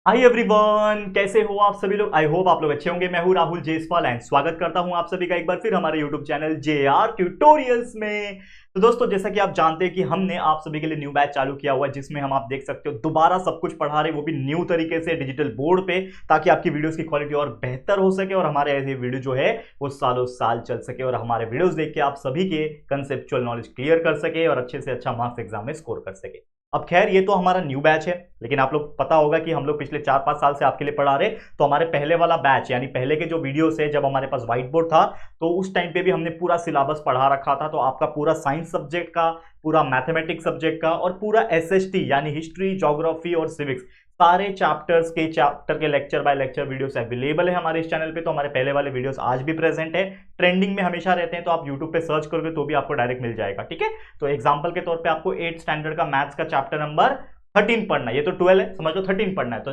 Hi everyone, कैसे हो आप सभी लोग। आई होप आप लोग अच्छे होंगे। मैं हूं राहुल जेसवाल एंड स्वागत करता हूं आप सभी का एक बार फिर हमारे यूट्यूब चैनल जेआर ट्यूटोरियल्स में। तो दोस्तों, जैसा कि आप जानते हैं कि हमने आप सभी के लिए न्यू बैच चालू किया हुआ है, जिसमें हम आप देख सकते हो दोबारा सब कुछ पढ़ा रहे हैं, वो भी न्यू तरीके से डिजिटल बोर्ड पे, ताकि आपकी वीडियोस की क्वालिटी और बेहतर हो सके और हमारे ऐसे वीडियो जो है वो सालों साल चल सके और हमारे वीडियोस देख के आप सभी के कंसेप्चुअल नॉलेज क्लियर कर सके और अच्छे से अच्छा मार्क्स एग्जाम में स्कोर कर सके। अब खैर, ये तो हमारा न्यू बैच है, लेकिन आप लोग पता होगा कि हम लोग पिछले 4-5 साल से आपके लिए पढ़ा रहे। तो हमारे पहले वाला बैच यानी पहले के जो वीडियोस है, जब हमारे पास व्हाइट बोर्ड था, तो उस टाइम पे भी हमने पूरा सिलेबस पढ़ा रखा था। तो आपका पूरा साइंस सब्जेक्ट का, पूरा मैथमेटिक्स सब्जेक्ट का और पूरा एसएसटी यानी हिस्ट्री, ज्योग्राफी और सिविक्स, सारे चैप्टर के lecture by lecture videos available है हमारे इस चैनल पे। तो हमारे पहले वाले वीडियोस आज भी प्रेजेंट है, ट्रेंडिंग में हमेशा रहते हैं। तो आप यूट्यूब पे सर्च करोगे तो भी आपको डायरेक्ट मिल जाएगा, ठीक है। तो एग्जांपल के तौर पे आपको 8 स्टैंडर्ड का मैथ्स का चैप्टर नंबर 13 पढ़ना है। ये तो 12 है, समझ लो 13 पढ़ना है। तो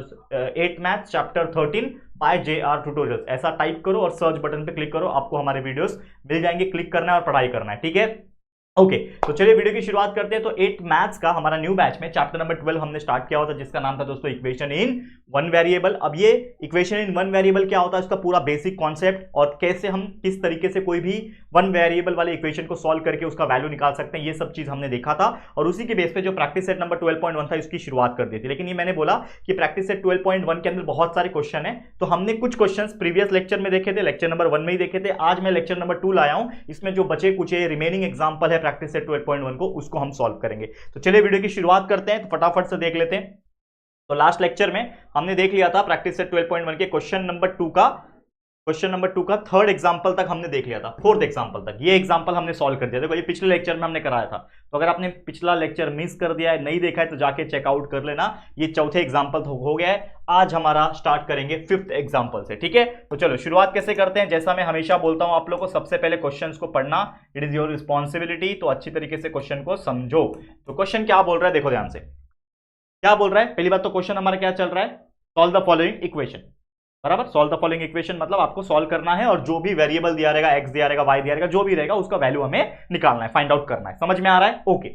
8 maths chapter 13 by JR tutorials ऐसा टाइप करो और सर्च बटन पे क्लिक करो, आपको हमारे वीडियोस मिल जाएंगे। क्लिक करना है और पढ़ाई करना है, ठीक है। ओके, तो चलिए वीडियो की शुरुआत करते हैं। तो 8 मैथ्स का हमारा न्यू बैच में चैप्टर नंबर 12 हमने स्टार्ट किया हुआ था, जिसका नाम था दोस्तों इक्वेशन इन वन वेरिएबल। अब ये इक्वेशन इन वन वेरिएबल क्या होता है, इसका पूरा बेसिक कॉन्सेप्ट और कैसे हम किस तरीके से कोई भी वन वेरिएबल वाले इक्वेशन को सॉल्व करके उसका वैल्यू निकाल सकते हैं, ये सब चीज हमने देखा था। और उसी के बेस पे जो प्रैक्टिस सेट नंबर 12.1 था, इसकी शुरुआत कर दी थी। लेकिन ये मैंने बोला कि प्रैक्टिस सेट 12.1 के अंदर बहुत सारे क्वेश्चन है, तो हमने कुछ क्वेश्चन प्रीवियस लेक्चर में देखे थे, लेक्चर नंबर 1 में ही देखे थे। आज मैं लेक्चर नंबर 2 लाया हूं, इसमें जो बचे कुछ रिमेनिंग एग्जांपल है प्रैक्टिस सेट 12.1 को, उसको हम सॉल्व करेंगे। तो चलिए वीडियो की शुरुआत करते हैं, तो फटाफट से देख लेते हैं। तो लास्ट लेक्चर में हमने देख लिया था प्रैक्टिस सेट 12.1 के क्वेश्चन नंबर 2 का थर्ड एग्जांपल तक हमने देख लिया था, फोर्थ एग्जांपल तक ये एग्जांपल हमने सॉल्व कर दिया। देखो, ये पिछले लेक्चर में हमने कराया था। तो अगर आपने पिछला लेक्चर मिस कर दिया है, नहीं देखा है, तो जाके चेकआउट कर लेना। ये चौथे एग्जांपल हो गया है। आज हमारा स्टार्ट करेंगे फिफ्थ एग्जांपल से, ठीक है। तो चलो शुरुआत कैसे करते हैं। जैसा मैं हमेशा बोलता हूं आप लोगों को, सबसे पहले क्वेश्चन को पढ़ना, इट इज योर रिस्पॉन्सिबिलिटी। तो अच्छी तरीके से क्वेश्चन को समझो। तो क्वेश्चन क्या बोल रहा है, देखो ध्यान से क्या बोल रहा है। पहली बात तो क्वेश्चन हमारा क्या चल रहा है, सॉल्व द फॉलोइंग इक्वेशन। बराबर, सॉल्व द फॉलोइंग इक्वेशन मतलब आपको सॉल्व करना है और जो भी वेरिएबल दिया रहेगा, एक्स दिया रहेगा, वाई दिया रहेगा, जो भी रहेगा उसका वैल्यू हमें निकालना है, फाइंड आउट करना है। समझ में आ रहा है? ओके।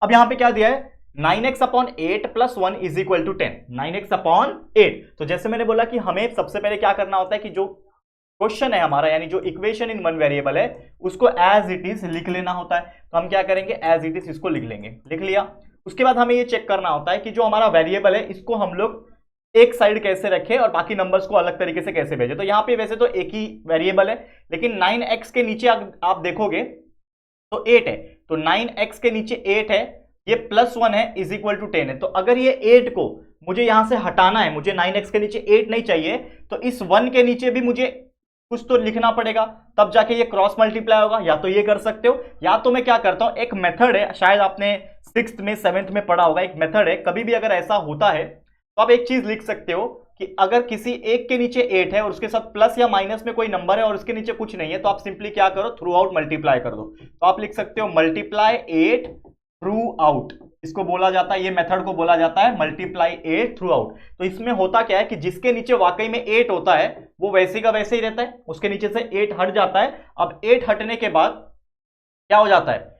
अब यहां पे क्या दिया है, 9x/8 + 1 = 10। 9x/8। तो जैसे मैंने बोला कि हमें सबसे पहले क्या करना होता है कि जो क्वेश्चन है हमारा, यानी जो इक्वेशन इन वन वेरिएबल है, उसको एज इट इज लिख लेना होता है। तो हम क्या करेंगे, एज इट इज इसको लिख लेंगे। लिख लिया। उसके बाद हमें ये चेक करना होता है कि जो हमारा वेरिएबल है, इसको हम लोग एक साइड कैसे रखें और बाकी नंबर्स को अलग तरीके से कैसे भेजें। तो यहां पे वैसे तो एक ही वेरिएबल है, लेकिन 9x के नीचे आप देखोगे तो 8 है। तो 9x के नीचे 8 है, ये +1 है, = 10 है। तो अगर ये 8 को मुझे यहां से हटाना है, मुझे 9x के नीचे 8 नहीं चाहिए, तो इस 1 के नीचे भी मुझे कुछ तो लिखना पड़ेगा, तब जाके ये क्रॉस मल्टीप्लाई होगा। या तो ये कर सकते हो, या तो मैं क्या करता हूं, एक मेथड है, शायद आपने 6th में 7th में पढ़ा होगा। एक मेथड है, कभी भी अगर ऐसा होता है तो आप एक चीज लिख सकते हो कि अगर किसी एक के नीचे 8 है और उसके साथ प्लस या माइनस में कोई नंबर है और उसके नीचे कुछ नहीं है, तो आप सिंपली क्या करो, थ्रू आउट मल्टीप्लाई कर दो। तो आप लिख सकते हो मल्टीप्लाई 8 थ्रू आउट, इसको बोला जाता है, ये मेथड को बोला जाता है मल्टीप्लाई 8 थ्रू आउट। तो इसमें होता क्या है कि जिसके नीचे वाकई में 8 होता है, वो वैसे का वैसे ही रहता है, उसके नीचे से 8 हट जाता है। अब 8 हटने के बाद क्या हो जाता है,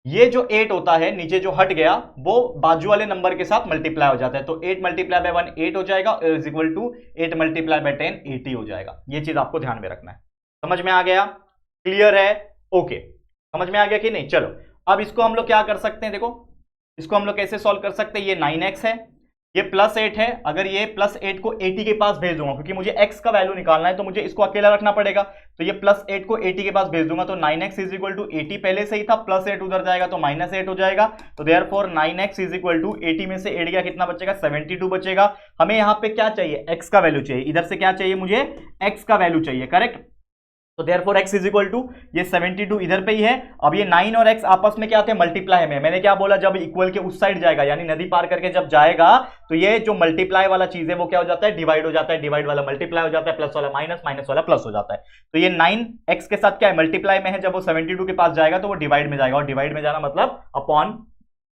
ये जो 8 होता है नीचे जो हट गया, वो बाजू वाले नंबर के साथ मल्टीप्लाई हो जाता है। तो 8 × 1 8 हो जाएगा, = 8 × 10 80 हो जाएगा। ये चीज आपको ध्यान में रखना है। समझ में आ गया? क्लियर है? ओके, समझ में आ गया कि नहीं? चलो, अब इसको हम लोग क्या कर सकते हैं, देखो इसको हम लोग कैसे सॉल्व कर सकते हैं। ये 9x है, ये +8 है। अगर ये +8 को 80 के पास भेज दूंगा, क्योंकि मुझे x का वैल्यू निकालना है, तो मुझे इसको अकेला रखना पड़ेगा। तो ये +8 को 80 के पास भेज दूंगा, तो 9x = 80 पहले से ही था, +8 उधर जाएगा तो -8 हो जाएगा। तो देयरफॉर 9x = 80 में से 8 गया, कितना बचेगा, 72 बचेगा। हमें यहां पे क्या चाहिए, x का वैल्यू चाहिए। इधर से क्या चाहिए, मुझे x का वैल्यू चाहिए, करेक्ट। तो देयरफॉर x = ये 72 इधर पे ही है। अब ये 9 और x आपस में क्या थे, मल्टीप्लाई में। मैंने क्या बोला, जब इक्वल के उस साइड जाएगा, यानी नदी पार करके जब जाएगा, तो ये जो मल्टीप्लाई वाला चीज है वो क्या हो जाता है, डिवाइड हो जाता है। डिवाइड वाला मल्टीप्लाई हो जाता है, प्लस वाला माइनस, माइनस वाला प्लस हो जाता है। तो ये 9x के साथ क्या है, मल्टीप्लाई में है। जब वो 72 के पास जाएगा तो वो डिवाइड में जाएगा, और डिवाइड में जाना मतलब अपॉन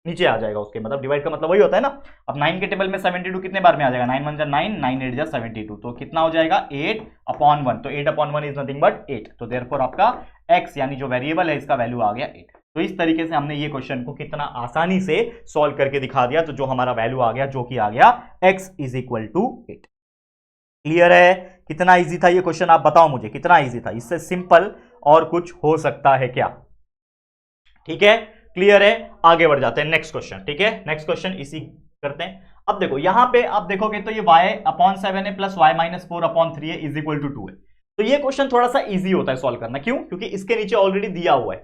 नीचे आ जाएगा उसके, मतलब डिवाइड का मतलब वही होता है ना। अब 9 के टेबल में 72 कितने बार में आ जाएगा, 9 × 1 = 9, 9 × 8 = 72। तो कितना हो जाएगा, 8/1। तो 8/1 इज नथिंग बट 8। तो देयरफॉर आपका x यानी जो वेरिएबल है, इसका वैल्यू आ गया 8। तो इस तरीके से हमने ये क्वेश्चन को कितना आसानी से सॉल्व करके दिखा दिया। तो जो हमारा वैल्यू आ गया, जो कि आ गया x is equal to 8। Clear है? कितना इजी था ये क्वेश्चन, आप बताओ मुझे कितना इजी था? इससे सिंपल और कुछ हो सकता है क्या? ठीक है, क्लियर है? आगे बढ़ जाते हैं नेक्स्ट क्वेश्चन। ठीक है, नेक्स्ट क्वेश्चन इसी करते हैं। अब देखो यहां पे आप देखोगे तो ये y/7 है प्लस y-4/3 है इज इक्वल टू 2 है। तो ये क्वेश्चन थोड़ा सा इजी होता है सॉल्व करना। क्यों? क्योंकि इसके नीचे ऑलरेडी दिया हुआ है,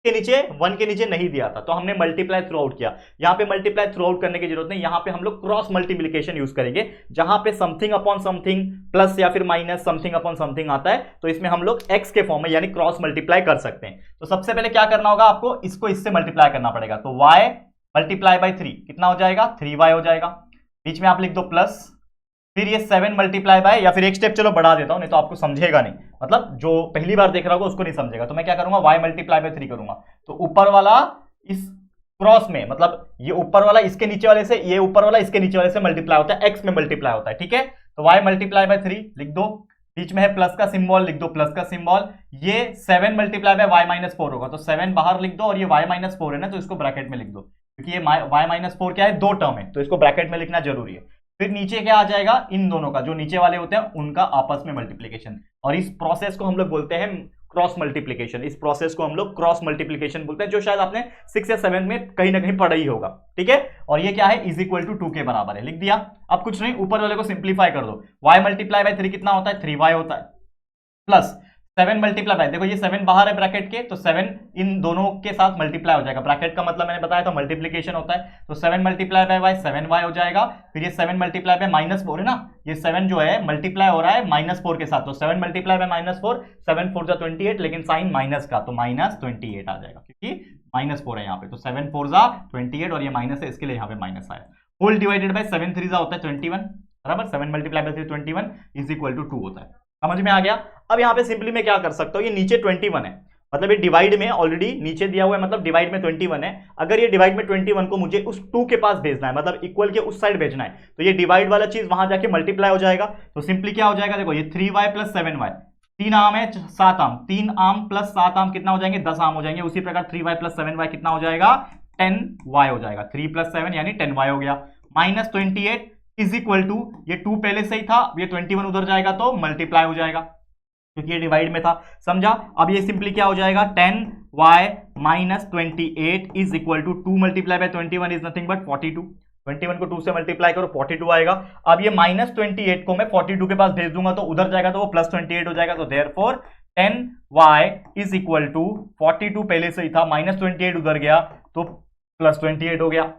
के नीचे 1 के नीचे नहीं दिया था, तो हमने मल्टीप्लाई थ्रू आउट किया। यहां पे मल्टीप्लाई थ्रू आउट करने की जरूरत नहीं, यहां पे हम लोग क्रॉस मल्टीप्लिकेशन यूज करेंगे, जहां पे समथिंग अपॉन समथिंग प्लस या फिर माइनस समथिंग अपॉन समथिंग आता है, तो इसमें हम लोग x के फॉर्म में यानी क्रॉस मल्टीप्लाई कर सकते हैं। तो सबसे पहले क्या करना होगा आपको, इसको इससे मल्टीप्लाई करना पड़ेगा। तो y मल्टीप्लाई बाई 3 कितना हो जाएगा? 3y हो जाएगा। बीच में आप लिख दो प्लस, फिर ये 7 मल्टीप्लाई बाय, या फिर एक स्टेप चलो बढ़ा देता हूं, नहीं तो आपको समझेगा नहीं, मतलब जो पहली बार देख रहा होगा उसको नहीं समझेगा। तो मैं क्या करूंगा, y मल्टीप्लाई बाय 3 करूंगा। तो ऊपर वाला इस क्रॉस में, मतलब ये ऊपर वाला इसके नीचे वाले से, ये ऊपर वाला इसके नीचे वाले से मल्टीप्लाई होता है, x में मल्टीप्लाई होता है। ठीक है, तो y मल्टीप्लाई बाय 3 लिख दो, बीच में है प्लस का सिंबल, लिख दो प्लस का सिंबल। ये 7 मल्टीप्लाई बाय y-4 होगा, तो 7 बाहर लिख दो, और ये y-4 है ना, तो इसको ब्रैकेट में लिख दो, क्योंकि ये y-4 क्या है, 2 टर्म है, तो इसको ब्रैकेट में लिखना जरूरी है। फिर नीचे क्या आ जाएगा, इन दोनों का, जो नीचे वाले होते हैं उनका आपस में मल्टीप्लिकेशन, और इस प्रोसेस को हम लोग बोलते हैं क्रॉस मल्टीप्लिकेशन। इस प्रोसेस को हम लोग क्रॉस मल्टीप्लिकेशन बोलते हैं, जो शायद आपने 6 या 7 में कहीं ना कहीं पढ़ा ही होगा। ठीक है, और ये क्या है, इज इक्वल टू 2 के बराबर है, लिख दिया। अब कुछ नहीं, ऊपर वाले को सिंप्लीफाई कर दो, y मल्टीप्लाई बाय 3 कितना होता है, 3y होता है, प्लस 7 मल्टीप्लाई बाय, देखो ये 7 बाहर है ब्रैकेट के, तो 7 इन दोनों के साथ मल्टीप्लाई हो जाएगा। ब्रैकेट का मतलब मैंने बताया था मल्टीप्लिकेशन होता है, तो 7 मल्टीप्लाई बाय y 7y हो जाएगा। फिर ये 7 मल्टीप्लाई बाय -4 है ना, ये 7 जो है मल्टीप्लाई हो रहा है -4 के साथ, तो 7 मल्टीप्लाई बाय -4, 7 4 जा 28, लेकिन साइन माइनस का, तो -28 आ जाएगा, क्योंकि -4 है यहाँ पे। तो 7 4 जा 28, और ये माइनस है, इसके लिए यहाँ पे माइनस आया। होल डिवाइडेड बाय 7 3 जा होता है 21, बराबर। 7 multiply by 21 is equal to 2 होता है। समझ में आ गया? अब यहाँ पे सिंपली मैं क्या कर सकता हूँ, ये नीचे 21 है, मतलब ये डिवाइड में ऑलरेडी नीचे दिया हुआ है, मतलब डिवाइड में 21 है। अगर ये डिवाइड में 21 को मुझे उस 2 के पास भेजना है, मतलब इक्वल के उस साइड भेजना है, तो ये डिवाइड वाला चीज वहां जाके मल्टीप्लाई हो जाएगा। तो सिंपली क्या हो जाएगा, देखो ये 3y प्लस 7y, 3 आम है 7 आम, 3 आम प्लस 7 आम कितना हो जाएंगे, 10 आम हो जाएंगे। उसी प्रकार 3y प्लस 7y कितना हो जाएगा, 10y हो जाएगा। 3 प्लस 7 यानी 10y हो गया। -28 इज इक्वल टू, ये 2 पहले से ही था, ये 21 उधर जाएगा तो मल्टीप्लाई हो जाएगा, क्योंकि ये डिवाइड में था। समझा? अब ये सिंपली क्या हो जाएगा, 10y minus 28 is equal to 2 multiply by 21 is nothing but 42। 21 को 2 से मल्टीप्लाई करो, 42 आएगा। अब ये -28 को मैं 42 के पास भेज दूंगा, तो उधर जाएगा तो वो +28 हो जाएगा। तो therefore 10y is equal to 42 पहले से ही था, -28 उधर गया तो +28 हो गया।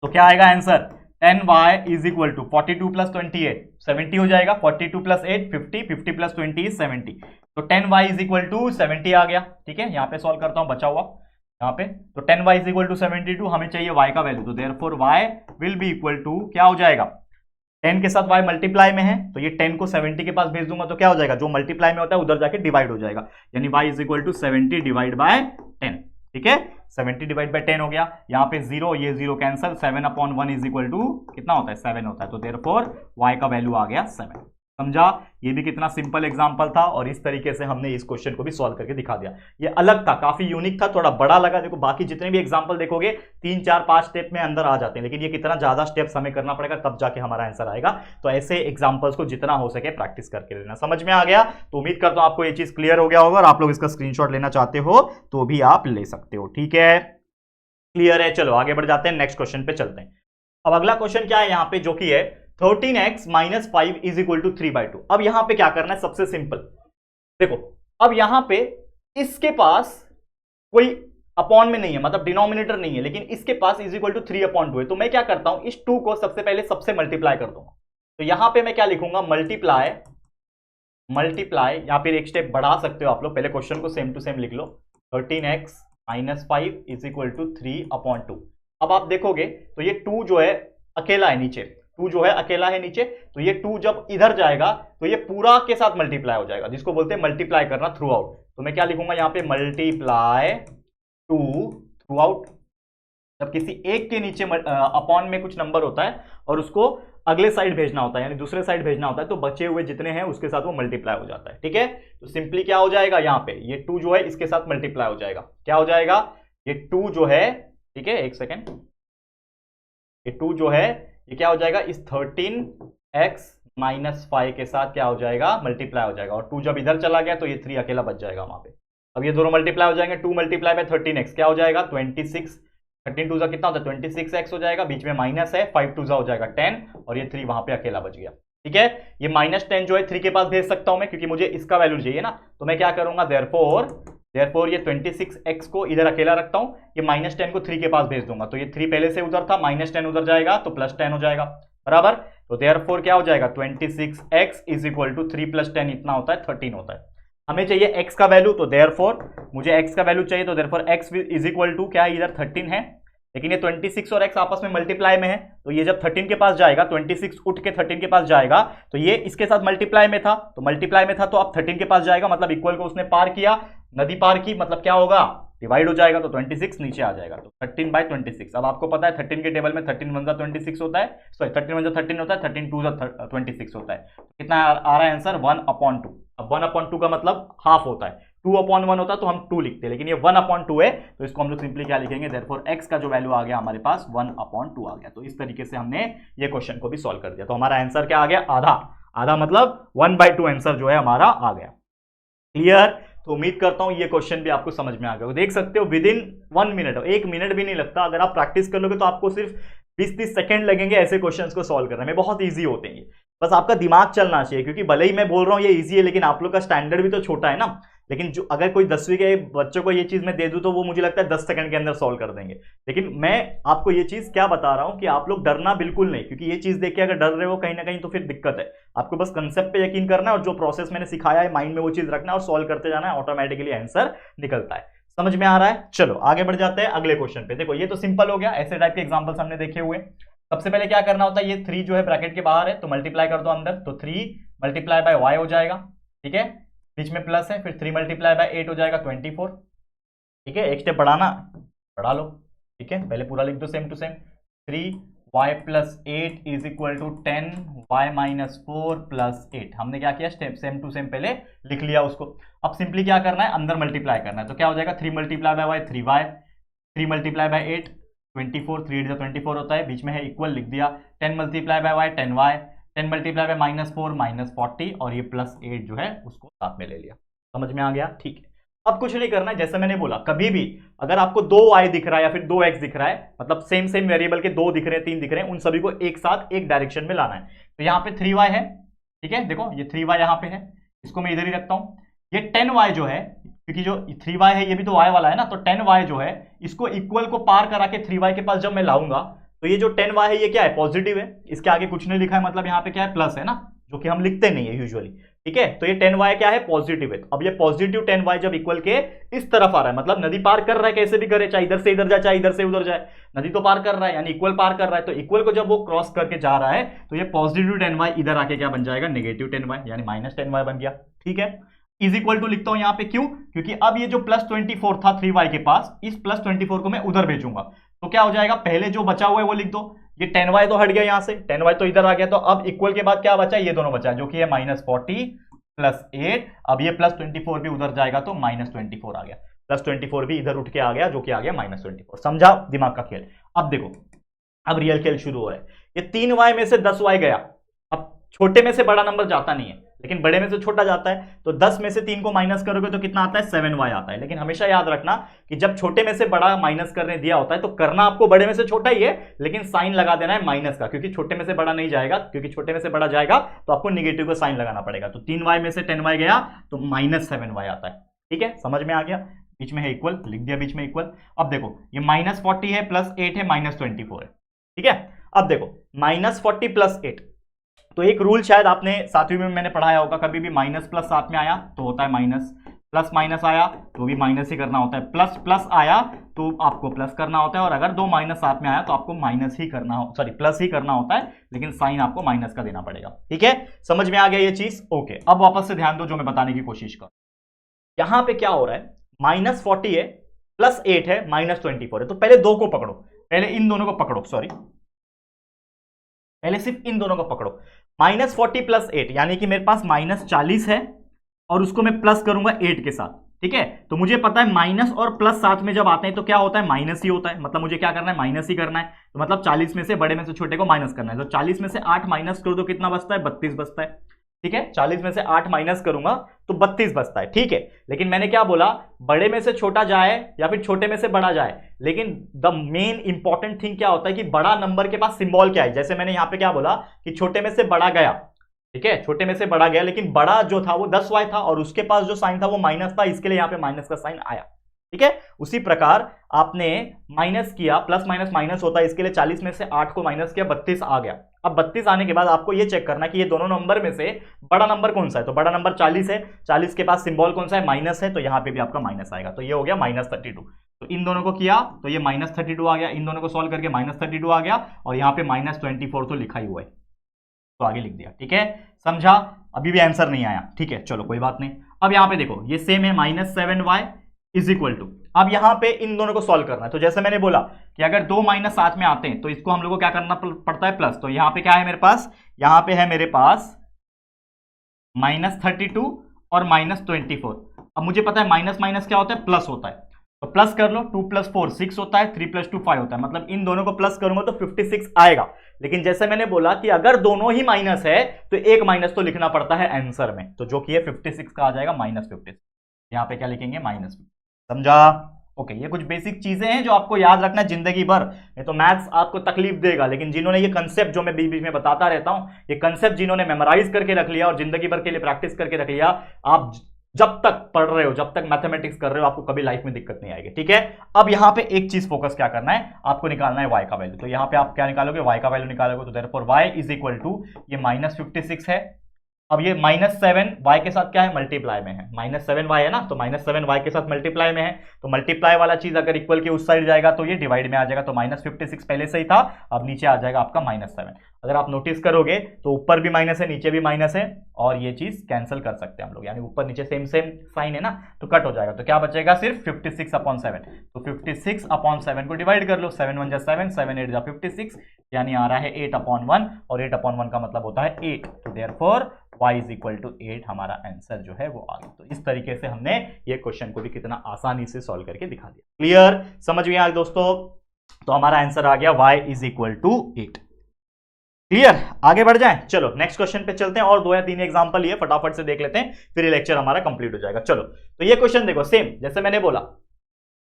तो क्या आएगा answer, 10y is equal to 42 plus 28 70 हो जाएगा। 42 प्लस 8 50, 50 प्लस 20 इज 70। तो 10y इज इक्वल टू 70 आ गया। ठीक है, यहां पे सॉल्व करता हूं, बचा हुआ यहाँ पे। तो 10y इज इक्वल टू 72, हमें चाहिए y का वैल्यू, तो therefore y will be equal to क्या हो जाएगा, 10 के साथ y मल्टीप्लाई में है, तो ये 10 को 70 के पास भेज दूंगा तो क्या हो जाएगा, जो मल्टीप्लाई में होता है उधर जाके डिवाइड हो जाएगा, यानी y is equal to 70 divide by 10। ठीक है, 70 डिवाइड बाय 10 हो गया। यहाँ पे 0, ये 0 कैंसल, 7/1 इज इक्वल टू कितना होता है, 7 होता है। तो देयरफॉर y का वैल्यू आ गया 7। समझा? ये भी कितना सिंपल एग्जांपल था, और इस तरीके से हमने इस क्वेश्चन को भी सॉल्व करके दिखा दिया। ये अलग था, काफी यूनिक था, थोड़ा बड़ा लगा। देखो बाकी जितने भी एग्जांपल देखोगे 3 4 5 स्टेप में अंदर आ जाते हैं, लेकिन ये कितना ज्यादा स्टेप्स हमें करना पड़ेगा, तब जाके हमारा आंसर आएगा। तो ऐसे एग्जांपल्स को जितना हो सके प्रैक्टिस करके लेना। समझ में आ गया? तो उम्मीद करता हूं आपको ये चीज क्लियर हो गया होगा, और आप लोग इसका स्क्रीनशॉट लेना चाहते हो तो भी आप ले सकते हो। ठीक है, क्लियर है? चलो आगे बढ़ जाते हैं, नेक्स्ट क्वेश्चन पे चलते हैं। अब अगला क्वेश्चन क्या है यहाँ पे, जो कि है 13x minus 5 is equal to 3/2। अब यहां पे क्या करना है, सबसे सिंपल देखो, अब यहां पे इसके पास कोई अपॉन में नहीं है, मतलब डिनोमिनेटर नहीं है, लेकिन इसके पास इज इक्वल टू 3/2 है। तो मैं क्या करता हूं, इस 2 को सबसे पहले सबसे मल्टीप्लाई कर दूंगा। तो यहां पे मैं क्या लिखूंगा, मल्टीप्लाई, यहां पे एक स्टेप बढ़ा सकते हो आप लोग, पहले क्वेश्चन को सेम टू सेम लिख लो। 13x minus 5 is equal to 3/2। अब आप देखोगे तो ये 2 जो है अकेला है नीचे, 2 जो है अकेला है नीचे, तो ये 2 जब इधर जाएगा तो ये पूरा के साथ मल्टीप्लाई हो जाएगा, जिसको बोलते हैं मल्टीप्लाई करना थ्रू आउट। तो मैं क्या लिखूंगा यहाँ पे, मल्टीप्लाई 2 थ्रू आउट। जब किसी एक के नीचे अपॉन में कुछ नंबर होता है और उसको अगले साइड भेजना होता है, यानी दूसरे साइड भेजना होता है, तो बचे हुए जितने हैं उसके साथ वो मल्टीप्लाई हो जाता है। ठीक है, तो सिंपली क्या हो जाएगा, यहाँ पे ये 2 जो है इसके साथ मल्टीप्लाई हो जाएगा। क्या हो जाएगा, ये 2 जो है, ठीक है, एक सेकेंड, ये 2 जो है ये क्या हो जाएगा, इस 13x माइनस 5 के साथ क्या हो जाएगा, मल्टीप्लाई हो जाएगा, और 2 जब इधर चला गया तो ये 3 अकेला बच जाएगा वहां पे। अब ये दोनों मल्टीप्लाई हो जाएंगे, 2 मल्टीप्लाई बाय 13x क्या हो जाएगा 26, 13 2 कितना होता है 26x हो जाएगा, बीच में माइनस है, 5 2 हो जाएगा 10, और ये 3 वहां पे अकेला बच गया। ठीक है, ये -10 जो है 3 के पास भेज सकता हूं मैं, क्योंकि मुझे इसका वैल्यू चाहिए ना, तो मैं क्या करूंगा, देयरफॉर ये 26x को इधर अकेला रखता हूं, ये -10 को 3 के पास भेज दूंगा, तो ये 3 पहले से उधर था, -10 उधर जाएगा तो +10 हो जाएगा, बराबर। तो देयरफॉर क्या हो जाएगा 26x इज इक्वल टू 3 + 10 इतना होता है 13 होता है। हमें चाहिए x का वैल्यू, तो देयरफॉर मुझे x का वैल्यू चाहिए, तो therefore x is equal to क्या है, इधर 13 है, लेकिन ये 26 और x आपस में मल्टीप्लाई में है, तो ये जब 13 के पास जाएगा, 26 उठ के 13 के पास जाएगा, तो ये इसके साथ मल्टीप्लाई में था, तो अब 13 के पास जाएगा, मतलब इक्वल को उसने पार किया, नदी पार की, मतलब क्या होगा, डिवाइड हो जाएगा, तो 26 नीचे आ जाएगा, तो 13/26। अब आपको पता है 13 के टेबल में 13 1 26 होता है, सॉरी 13 1 13 होता है, 13 2 26 होता है, कितना आ रहा है आंसर 1/2। अब 1/2 का मतलब हाफ होता है, 2/1 होता है तो हम 2 लिखते हैं, लेकिन ये 1/2 है, तो इसको हम लोग सिंपली क्या लिखेंगे, देयरफॉर x का जो वैल्यू आ गया हमारे पास 1/2 आ गया। तो इस तरीके से हमने ये क्वेश्चन को भी सॉल्व कर दिया, तो हमारा आंसर क्या आ गया, आधा मतलब 1/2 आंसर जो है हमारा आ गया। क्लियर? तो उम्मीद करता हूं ये क्वेश्चन भी आपको समझ में आ गया। देख सकते हो विद इन 1 मिनट, 1 मिनट भी नहीं लगता, अगर आप प्रैक्टिस कर लोगे तो आपको सिर्फ 20-30 सेकंड लगेंगे ऐसे क्वेश्चंस को सॉल्व करने में, बहुत इजी होते हैं। बस आपका दिमाग चलना चाहिए, क्योंकि भले ही मैं बोल रहा हूं ये इजी है, लेकिन आप लोग का स्टैंडर्ड भी तो छोटा है ना। लेकिन जो अगर कोई 10वीं के बच्चों को ये चीज मैं दे दूं तो वो मुझे लगता है 10 सेकंड के अंदर सॉल्व कर देंगे। लेकिन मैं आपको ये चीज क्या बता रहा हूं कि आप लोग डरना बिल्कुल नहीं, क्योंकि ये चीज देख के अगर डर रहे हो कहीं ना कहीं तो फिर दिक्कत है। आपको बस कंसेप्ट पे यकीन करना है, और जो प्रोसेस मैंने सिखाया है माइंड में वो चीज रखना है और सॉल्व करते जाना है, ऑटोमेटिकली आंसर निकलता है। समझ में आ रहा है? चलो आगे बढ़ जाते हैं अगले क्वेश्चन पे। देखो ये तो सिंपल हो गया, ऐसे टाइप के एग्जांपल्स हमने देखे हुए। सबसे पहले क्या करना होता है, ये 3 जो है ब्रैकेट के बाहर है तो मल्टीप्लाई कर दो अंदर, तो 3 मल्टीप्लाई बाय y हो जाएगा, ठीक है, बीच में प्लस है, फिर 3 मल्टीप्लाई बाय 8 हो जाएगा 24, ठीक है, एक स्टेप बढ़ाना, बढ़ा लो, ठीक है, पहले पूरा लिख दो same to same, 3y + 8 is equal to 10y - 4 + 8। हमने क्या किया, स्टेप सेम टू सेम पहले लिख लिया उसको। अब सिंपली क्या करना है, अंदर मल्टीप्लाई करना है, तो क्या हो जाएगा 3 multiply bye y 3y, 3 multiply bye 8 24, 3 8 24 होता है, बीच में है इक्वल लिख दिया, 10 multiply by y 10y, 10 multiply by -4 -40, और ये +8 जो है उसको साथ में ले लिया। समझ में आ गया? ठीक है, अब कुछ नहीं करना है, जैसे मैंने बोला कभी भी अगर आपको 2y दिख रहा है या फिर 2x दिख रहा है, मतलब सेम वेरिएबल के 2 दिख रहे हैं 3 दिख रहे हैं, उन सभी को एक साथ एक डायरेक्शन में लाना है। तो यहाँ पे 3y है, ठीक है, देखो ये 3y यहाँ पे है, इसको मैं इधर ही रखता हूँ। ये 10y जो है, क्योंकि जो 3y है ये भी तो y वाला है ना, तो 10y जो है इसको इक्वल को पार करा के 3y के पास जब मैं लाऊंगा, तो ये जो 10y है ये क्या है, पॉजिटिव है, इसके आगे कुछ नहीं लिखा है, मतलब यहाँ पे क्या है, प्लस है ना, जो कि हम लिखते नहीं है यूजुअली, ठीक है। तो ये 10y क्या है, पॉजिटिव है। अब ये पॉजिटिव 10y जब इक्वल के इस तरफ आ रहा है, मतलब नदी पार कर रहा है, कैसे भी करे, चाहे इधर से इधर जाए चाहे इधर से उधर जाए, नदी तो पार कर रहा है, यानी इक्वल पार कर रहा है, तो इक्वल को जब वो क्रॉस करके जा रहा है तो ये पॉजिटिव 10y इधर आके क्या बन जाएगा, नेगेटिव 10y, यानी -10y बन गया, ठीक है। इज इक्वल टू लिखता हूं यहां पे, क्यों, क्योंकि अब ये जो +24 था 3y के पास, इस +24 को मैं उधर भेजूंगा, तो क्या हो जाएगा, पहले जो बचा हुआ है वो लिख दो, ये 10y तो हट गया यहां से, 10y तो इधर आ गया, तो अब इक्वल के बाद क्या बचा, ये दोनों बचा जो कि है -40 + 8। अब ये +24 भी उधर जाएगा तो -24 आ गया, +24 भी इधर उठ के आ गया जो कि आ गया -24। समझा दिमाग का खेल? अब देखो, अब रियल खेल शुरू हो रहा है। ये 3y में से 10y गया, अब छोटे में से बड़ा नंबर जाता नहीं है, लेकिन बड़े में से छोटा जाता है, तो 10 में से 3 को माइनस करोगे तो कितना आता है, 7y आता है। लेकिन हमेशा याद रखना कि जब छोटे में से बड़ा माइनस करने दिया होता है तो करना आपको बड़े में से छोटा ही है, लेकिन साइन लगा देना है माइनस का, क्योंकि छोटे में से बड़ा नहीं जाएगा, क्योंकि छोटे में से बड़ा जाएगा तो आपको निगेटिव का साइन लगाना पड़ेगा। तो 3y में से 10y गया तो -7y आता है, ठीक है, समझ में आ गया, बीच में है इक्वल, लिख दिया बीच में इक्वल। अब देखो ये -40 है, +8 है, -24 है, ठीक है। अब देखो -40 + 8, तो एक रूल शायद आपने 7वीं में मैंने पढ़ाया होगा, कभी भी माइनस प्लस साथ में आया तो होता है माइनस, प्लस माइनस आया तो भी माइनस ही करना होता है, प्लस प्लस आया तो आपको प्लस करना होता है, और अगर 2 माइनस साथ में आया तो आपको माइनस ही करना हो, सॉरी प्लस ही करना होता है, लेकिन साइन आपको माइनस का देना पड़ेगा, ठीक है। समझ में आ गया ये चीज? ओके, अब वापस से ध्यान दो जो मैं बताने की कोशिश कर, यहां पे क्या हो रहा है, -40 है, +8 है, -24 है, तो पहले 2 को पकड़ो, पहले इन दोनों को पकड़ो, सॉरी पहले सिर्फ इन दोनों को पकड़ो, -40 + 8, यानी कि मेरे पास -40 है और उसको मैं प्लस करूंगा 8 के साथ, ठीक है। तो मुझे पता है माइनस और प्लस साथ में जब आते हैं तो क्या होता है, माइनस ही होता है, मतलब मुझे क्या करना है, माइनस ही करना है। तो मतलब 40 में से बड़े में से छोटे को माइनस करना है। तो 40 में से 8 माइनस करो तो कितना बचता है, 32 बचता है। ठीक है, 40 में से 8 माइनस करूंगा तो 32 बचता है। ठीक है, लेकिन मैंने क्या बोला, बड़े में से छोटा जाए या फिर छोटे में से बड़ा जाए, लेकिन द मेन इंपॉर्टेंट थिंग क्या होता है कि बड़ा नंबर के पास सिंबल क्या है। जैसे मैंने यहां पे क्या बोला कि छोटे में से बड़ा गया, ठीक है, छोटे में से बड़ा गया, लेकिन बड़ा जो था वो 10y था और उसके पास जो साइन था वो माइनस था, इसके लिए यहां पे माइनस का साइन आया। ठीक है, उसी प्रकार आपने माइनस किया, प्लस माइनस माइनस होता है, इसके लिए 40 में से 8 को माइनस किया, 32 आ गया। अब 32 आने के बाद आपको ये चेक करना कि ये दोनों नंबर में से बड़ा नंबर कौन सा है। तो बड़ा नंबर 40 है, 40 के पास सिंबल कौन सा है, माइनस है, तो यहां पे भी आपका माइनस आएगा। तो ये हो गया -32। तो इन दोनों को किया तो ये -32 आ गया, इन दोनों को सॉल्व करके -32 आ गया, और यहां पे -24 तो लिखा ही हुआ है, तो आगे लिख दिया। ठीक है, समझा। अभी भी आंसर नहीं आया, ठीक है, चलो कोई बात नहीं। अब यहां पे देखो ये सेम है, -7y इज इक्वल टू, अब यहां पे इन दोनों को सॉल्व करना है। तो जैसे मैंने बोला कि अगर दो माइनस साथ में आते हैं तो इसको हम लोग को क्या करना पड़ता है, प्लस। तो यहां पे क्या है मेरे पास, यहां पे है मेरे पास -32 और -24। अब मुझे पता है माइनस माइनस क्या होता है, प्लस होता है, तो प्लस कर लो। 2 + 4 6 होता है, 3 + 2 5 होता है, मतलब इन दोनों को प्लस करूंगा तो 56 आएगा। लेकिन जैसे मैंने बोला कि अगर दोनों ही माइनस है तो एक माइनस तो लिखना पड़ता है आंसर में, तो जो कि है 56 का आ जाएगा -56। यहां पे क्या लिखेंगे, -50। समझा? ओके, ये कुछ बेसिक चीजें हैं जो आपको याद रखना है जिंदगी भर, नहीं तो मैथ्स आपको तकलीफ देगा। लेकिन जिन्होंने ये कंसेप्ट, जो मैं बीच बीच में बताता रहता हूं, ये कंसेप्ट जिन्होंने मेमोराइज करके रख लिया और जिंदगी भर के लिए प्रैक्टिस करके रख लिया, आप जब तक पढ़ रहे हो, जब तक मैथमेटिक्स कर रहे हो, आपको कभी लाइफ में दिक्कत नहीं आएगी। ठीक है, अब यहां पे एक चीज फोकस क्या करना है, आपको निकालना है y का वैल्यू। तो यहां पे आप क्या निकालोगे, y का वैल्यू निकालोगे। तो therefore y is equal to, ये -56 है। अब ये -7 y के साथ क्या है, मल्टीप्लाई में है, -7y है ना, तो -7y के साथ मल्टीप्लाई में है। तो मल्टीप्लाई वाला चीज अगर इक्वल के उस साइड जाएगा तो ये डिवाइड में आ जाएगा। तो -56 पहले से ही था, अब नीचे आ जाएगा आपका -7। अगर आप नोटिस करोगे तो ऊपर भी माइनस है, नीचे भी माइनस है, और ये चीज कैंसिल कर सकते हैं हम लोग, यानी ऊपर नीचे सेम सेम साइन है ना, तो कट हो जाएगा। तो क्या बचेगा, सिर्फ 56/7। तो 56/7 को डिवाइड कर लो, 7 1 7, 7 8 56, यानी आ रहा है 8/1, और 8/1 का मतलब होता है 8। तो therefore y is equal to 8 हमारा आंसर जो है वो आ गया। तो इस तरीके से हमने ये क्वेश्चन को भी कितना आसानी से सॉल्व करके दिखा दिया। क्लियर, समझ में आया दोस्तों? तो हमारा आंसर आ गया y is equal to 8। Clear, आगे बढ़ जाएं। चलो नेक्स्ट क्वेश्चन पे चलते हैं, और 2 या 3 एग्जांपल ये फटाफट से देख लेते हैं, फिर ये लेक्चर हमारा कंप्लीट हो जाएगा। चलो, तो ये क्वेश्चन देखो, सेम जैसे मैंने बोला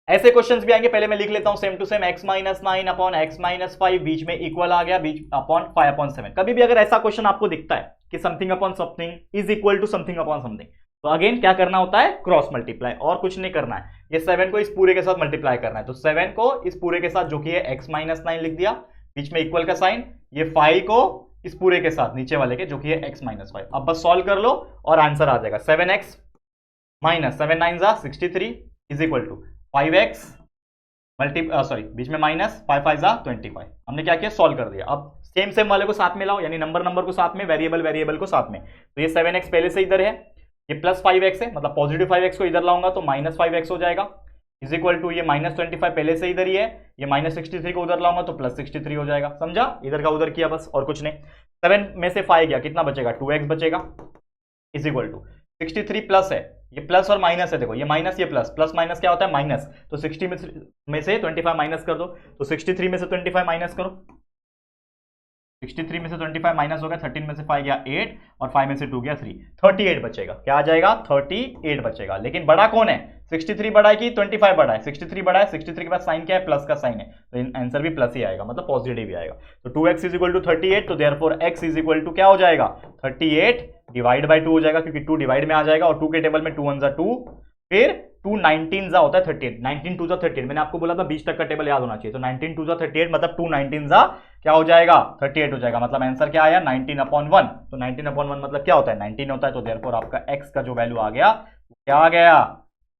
ऐसे क्वेश्चंस भी आएंगे। पहले मैं लिख लेता हूं same to same, x - 9/x - 5 बीच में इक्वल आ गया, बीच अपॉन 5/7। कभी भी अगर ऐसा क्वेश्चन आपको दिखता है कि something upon something is equal to something upon something, तो अगेन क्या करना होता है, क्रॉस मल्टीप्लाई, और कुछ नहीं करना है। ये 7 को इस पूरे के साथ मल्टीप्लाई करना है। तो 7 को इस पूरे के साथ, जो कि है x - 9 लिख दिया, बीच में इक्वल का साइन, ये 5 को इस पूरे के साथ नीचे वाले के, जो कि है x - 5। अब बस सॉल्व कर लो और आंसर आ जाएगा 7x - 7 9 63 is equal to 5x बीच में माइनस 5 5 25। हमने क्या किया, सॉल्व कर दिया। अब सेम सेम वाले को साथ में लाओ, यानी नंबर को साथ में, वेरिएबल को साथ में। तो ये 7x पहले से इधर है, ये प्लस 5x है, मतलब पॉजिटिव 5x को इधर लाऊंगा तो -5x हो जाएगा, इज इक्वल टू ये -25 पहले से इधर ही है, ये -63 को उधर लाऊंगा तो +63 हो जाएगा। समझा? इधर का उधर किया बस, और कुछ नहीं। 7 में से 5 गया, कितना बचेगा, 2x बचेगा, इज इक्वल टू 63 प्लस है, ये प्लस और माइनस है, देखो ये माइनस ये प्लस, प्लस माइनस क्या होता है, माइनस। तो 60 में से 25 माइनस कर दो, तो 63 में से 25 माइनस करो, 63 में से 25 माइनस हो गया, 13 में से 5 गया 8, और 5 में से 2 गया 3, 38 बचेगा। क्या आ जाएगा, 38 बचेगा। लेकिन बड़ा कौन है, 63 बड़ा है कि 25 बड़ा है, 63 बड़ा है, 63 के बाद साइन क्या है, प्लस का साइन है, तो आंसर भी प्लस ही आएगा, मतलब पॉजिटिव ही आएगा। तो 2x इज इक्वल टू 38, तो therefore x is equal to क्या हो जाएगा, 38 डिवाइड बाई 2 हो जाएगा, क्योंकि 2 डिवाइड में आ जाएगा, और 2 के टेबल में 2 1 जा 2, फिर 2 19 जा होता है 38, 19 2 जा 38। मैंने आपको बोला था 20 तक का टेबल याद होना चाहिए। तो 19 2 जा 38, मतलब 2 19 जा क्या हो जाएगा, 38 हो जाएगा। मतलब आंसर क्या आया, 19/1। तो 19/1 मतलब क्या होता है, 19 होता है। तो देयरफॉर आपका x का जो वैल्यू आ गया, क्या आ गया,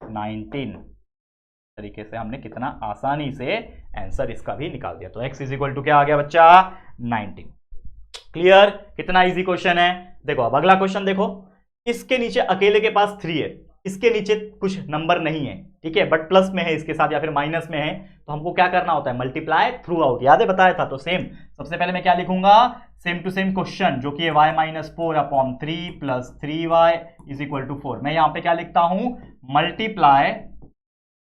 19। तरीके से हमने कितना आसानी से आंसर इसका भी निकाल दिया। तो x इज इक्वल टू क्या आ गया बच्चा, 19। क्लियर, कितना इजी क्वेश्चन है। देखो अब अगला क्वेश्चन देखो, इसके नीचे अकेले के पास 3 है, इसके नीचे कुछ नंबर नहीं है, ठीक है, बट प्लस में है इसके साथ या फिर माइनस में है, तो हमको क्या करना होता है, मल्टीप्लाई थ्रू आउट। याद है बताया था। तो सेम सबसे पहले मैं क्या लिखूंगा, सेम टू सेम क्वेश्चन जो कि है y minus 4/3 plus 3y is equal to 4। मैं यहां पे क्या लिखता हूं,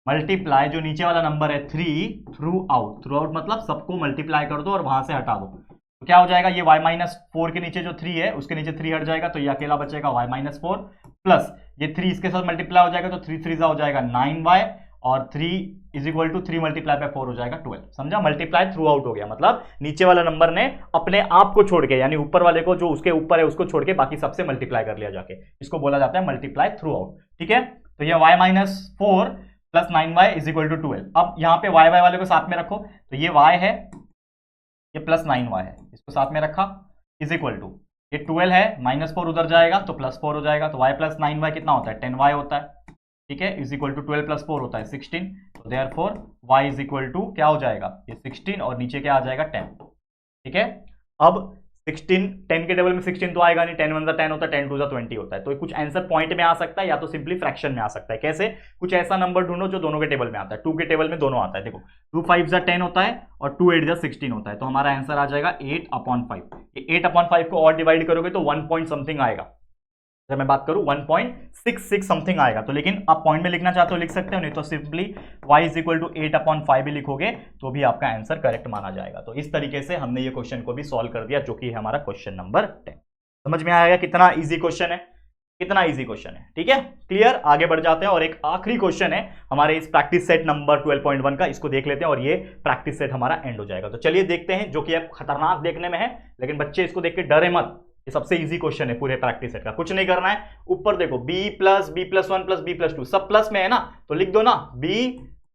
मल्टीप्लाई जो नीचे वाला नंबर है 3 थ्रू आउट मतलब सबको मल्टीप्लाई कर दो और वहां से हटा दो। तो क्या हो जाएगा, ये y माइनस 4 के नीचे जो 3 है उसके नीचे 3 हट जाएगा तो ये अकेला बचेगा y माइनस 4 प्लस ये 3 इसके साथ मल्टीप्लाई हो जाएगा तो 3 3 हो जाएगा 9y और 3 is equal to 3 multiply by 4 हो जाएगा 12। समझा, मल्टीप्लाई थ्रू आउट हो गया, मतलब नीचे वाला नंबर ने अपने आप को छोड़ के यानी ऊपर वाले को जो उसके ऊपर है उसको छोड़ के बाकी सबसे मल्टीप्लाई कर लिया जाके, इसको बोला जाता है मल्टीप्लाई थ्रू आउट। ठीक है, तो ये y minus 4 plus 9y is equal to 12। अब यहाँ पे y वाले को साथ में रखो तो ये y है, ये प्लस 9y है, इसको साथ में रखा इज इक्वल टू ये 12 है, माइनस 4 उधर जाएगा तो प्लस 4 हो जाएगा तो y प्लस 9y कितना होता है 10y होता है। ठीक है, इज इक्वल टू 12 प्लस 4 होता है 16। तो therefore y is equal to क्या हो जाएगा, ये 16 और नीचे क्या आ जाएगा 10। ठीक है, अब 16 10 के टेबल में 16 तो आएगा नहीं, 10 1 10 होता है, 10 2 20 होता है। तो कुछ आंसर पॉइंट में आ सकता है या तो सिंपली फ्रैक्शन में आ सकता है। कैसे, कुछ ऐसा नंबर ढूंढो जो दोनों के टेबल में आता है। 2 के टेबल में दोनों आता है, देखो 2 5 10 होता है और 2 8 16 होता है। तो हमारा आंसर आ जाएगा 8/5। ये 8/5 को और डिवाइड करोगे तो 1 पॉइंट समथिंग आएगा। अगर मैं बात करूं 1.66 समथिंग आएगा। तो लेकिन आप पॉइंट में लिखना चाहते हो लिख सकते हो, नहीं तो simply y is equal to 8/5 भी लिखोगे तो भी आपका आंसर करेक्ट माना जाएगा। तो इस तरीके से हमने ये क्वेश्चन को भी सॉल्व कर दिया, जो कि है हमारा क्वेश्चन नंबर 10। समझ में आएगा कितना इजी क्वेश्चन है, कितना इजी क्वेश्चन है। ठीक है, क्लियर, आगे बढ़ जाते हैं और एक आखिरी क्वेश्चन है हमारे इस प्रैक्टिस सेट नंबर 12.1 का, इसको देख लेते हैं और ये प्रैक्टिस सेट हमारा एंड हो जाएगा। तो चलिए देखते हैं, जो कि अब खतरनाक देखने में है, लेकिन बच्चे इसको देख के डरे मत, ये सबसे इजी क्वेश्चन है पूरे प्रैक्टिस सेट का। कुछ नहीं करना है, ऊपर देखो b plus b plus 1 plus b plus 2 सब प्लस में है ना, तो लिख दो ना b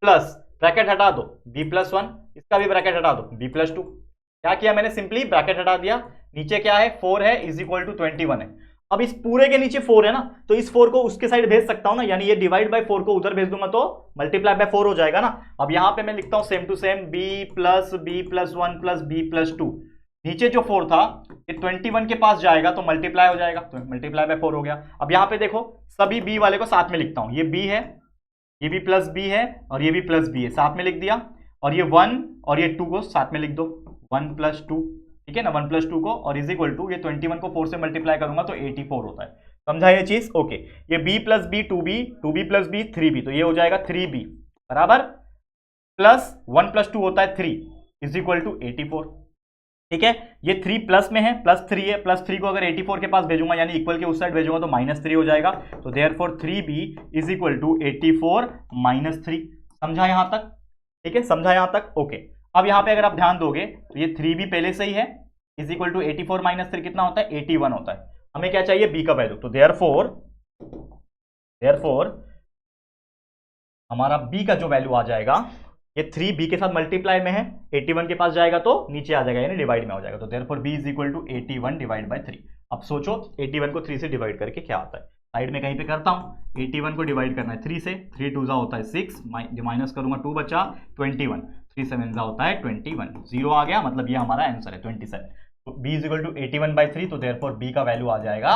प्लस, ब्रैकेट हटा दो b प्लस 1, इसका भी ब्रैकेट हटा दो b प्लस 2। क्या किया मैंने, सिंपली ब्रैकेट हटा दिया, नीचे क्या है 4 है इज इक्वल टू 21 है। अब इस पूरे के नीचे 4 है ना, तो इस 4 को उसके साइड भेज सकता हूं ना, यानी ये डिवाइड बाय 4 को उधर भेज दूंगा तो मल्टीप्लाई बाय 4 हो जाएगा ना। अब यहां पे मैं लिखता हूं same to same b plus 1 plus b plus 2, नीचे जो 4 था ये 21 के पास जाएगा तो मल्टीप्लाई हो जाएगा, तो मल्टीप्लाई बाय 4 हो गया। अब यहां पे देखो सभी b वाले को साथ में लिखता हूं, ये b है, ये भी प्लस b है और ये भी प्लस b है, साथ में लिख दिया। और ये 1 और ये 2 को साथ में लिख दो, 1 प्लस 2, ठीक है ना, 1 प्लस 2 को, और इज इक्वल टू ये 21 को 4 से मल्टीप्लाई करूंगा तो 84 होता है। समझा ये चीज, ओके। ये b plus b 2b plus b 3b, तो ये हो जाएगा 3b बराबर प्लस 1 प्लस 2 होता है 3 इज इक्वल टू 84। ठीक है, ये 3 प्लस में है, प्लस 3 है, प्लस 3 को अगर 84 के पास भेजूंगा यानी इक्वल के उस साइड भेजूंगा तो -3 हो जाएगा। तो therefore 3b is equal to 84 - 3। समझा यहां तक, ठीक है, समझा यहां तक, ओके। अब यहां पे अगर आप ध्यान दोगे तो ये 3b पहले से ही है, इज इक्वल टू 84 - 3 कितना होता है 81 होता है। हमें क्या चाहिए b का वैल्यू, तो देयरफॉर हमारा b का जो वैल्यू आ जाएगा, ये 3b के साथ मल्टीप्लाई में है, 81 के पास जाएगा तो नीचे आ जाएगा यानी डिवाइड में हो जाएगा। तो therefore b is equal to 81 divide by 3। अब सोचो 81 को 3 से डिवाइड करके क्या आता है, साइड में कहीं पे करता हूं, 81 को डिवाइड करना है 3 से, 3 2 होता है 6, माइनस करूंगा 2 बचा 21, 3 7 होता है 21, 0 आ गया, मतलब ये हमारा आंसर है 27। तो b इज इक्वल टू 81/3, तो देयरफॉर b का वैल्यू आ जाएगा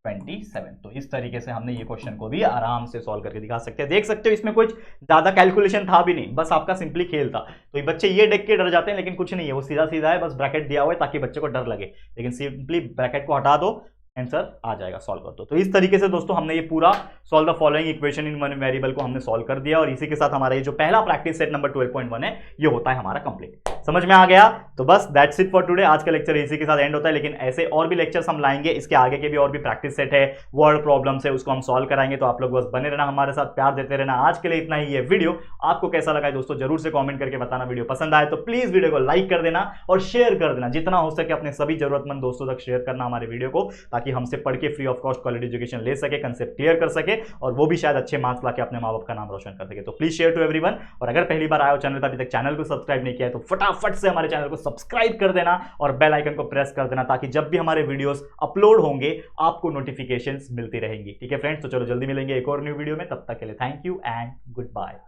27। तो इस तरीके से हमने ये क्वेश्चन को भी आराम से सॉल्व करके दिखा सकते हैं। देख सकते हो इसमें कुछ ज्यादा कैलकुलेशन था भी नहीं, बस आपका सिंपली खेल था। तो ये बच्चे ये देख के डर जाते हैं, लेकिन कुछ नहीं है, वो सीधा सीधा है, बस ब्रैकेट दिया हुआ है ताकि बच्चे को डर लगे, लेकिन सिंपली ब्रैकेट को हटा दो, आंसर आ जाएगा, सॉल्व कर दो। तो इस तरीके से दोस्तों हमने ये पूरा solve the following equation in one variable को हमने सॉल्व कर दिया, और इसी के साथ हमारा ये जो पहला प्रैक्टिस सेट नंबर 12.1 है ये होता है हमारा कंप्लीट। समझ में आ गया? तो बस दैट्स इट फॉर टुडे। आज का लेक्चर इसी के साथ एंड होता है, लेकिन ऐसे और भी लेक्चर्स हम लाएंगे, इसके आगे के भी और भी प्रैक्टिस सेट है, वर्ड प्रॉब्लम्स है, उसको हम सॉल्व कराएंगे। तो आप लोग बस बने रहना, हमारे साथ प्यार देते रहना। आज के लिए इतना ही। ये वीडियो आपको कैसा लगा है दोस्तों जरूर से कमेंट करके बताना। वीडियो पसंद आए तो प्लीज वीडियो को लाइक कर देना और शेयर कर देना, जितना हो सके अपने सभी जरूरतमंद दोस्तों तक शेयर करना हमारे वीडियो को, ताकि हमसे पढ़ के free of cost quality education ले सके, कंसेप्ट क्लियर कर सके, और वो भी शायद अच्छे मार्क्स लाके अपने माँ बाप का नाम रोशन कर सके। तो प्लीज शेयर टू एवरीवन। और अगर पहली बार आए हो चैनल पर, अभी तक चैनल को सब्सक्राइब नहीं किया है, तो फटाफट से हमारे चैनल को सब्सक्राइब कर देना और बेल आइकन को प्रेस कर देना, ताकि जब भी हमारे वीडियोस अपलोड होंगे आपको नोटिफिकेशंस मिलती रहेंगी। ठीक है फ्रेंड्स, तो चलो जल्दी मिलेंगे एक और न्यू वीडियो में। तब तक के लिए thank you and good bye.